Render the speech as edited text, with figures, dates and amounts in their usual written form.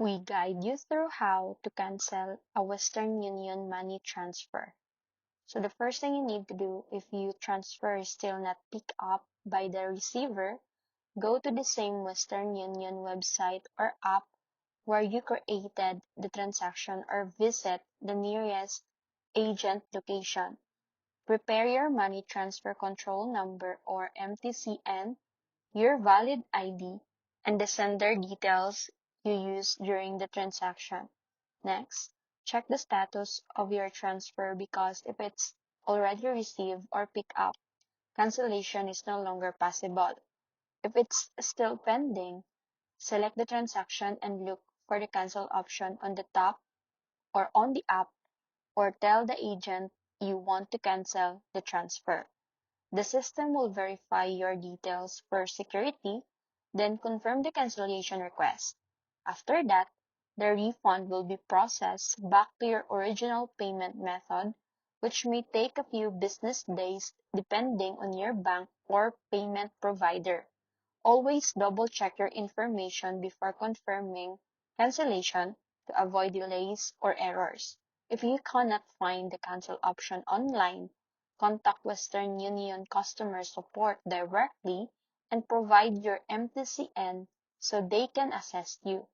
We guide you through how to cancel a Western Union money transfer. So the first thing you need to do if your transfer is still not picked up by the receiver, go to the same Western Union website or app where you created the transaction or visit the nearest agent location. Prepare your money transfer control number or MTCN, your valid ID, and the sender details you used during the transaction. Next, check the status of your transfer because if it's already received or picked up, cancellation is no longer possible. If it's still pending, select the transaction and look for the cancel option on the top or on the app, or tell the agent you want to cancel the transfer. The system will verify your details for security, then confirm the cancellation request. After that, the refund will be processed back to your original payment method, which may take a few business days depending on your bank or payment provider. Always double-check your information before confirming cancellation to avoid delays or errors. If you cannot find the cancel option online, contact Western Union customer support directly and provide your MTCN so they can assist you.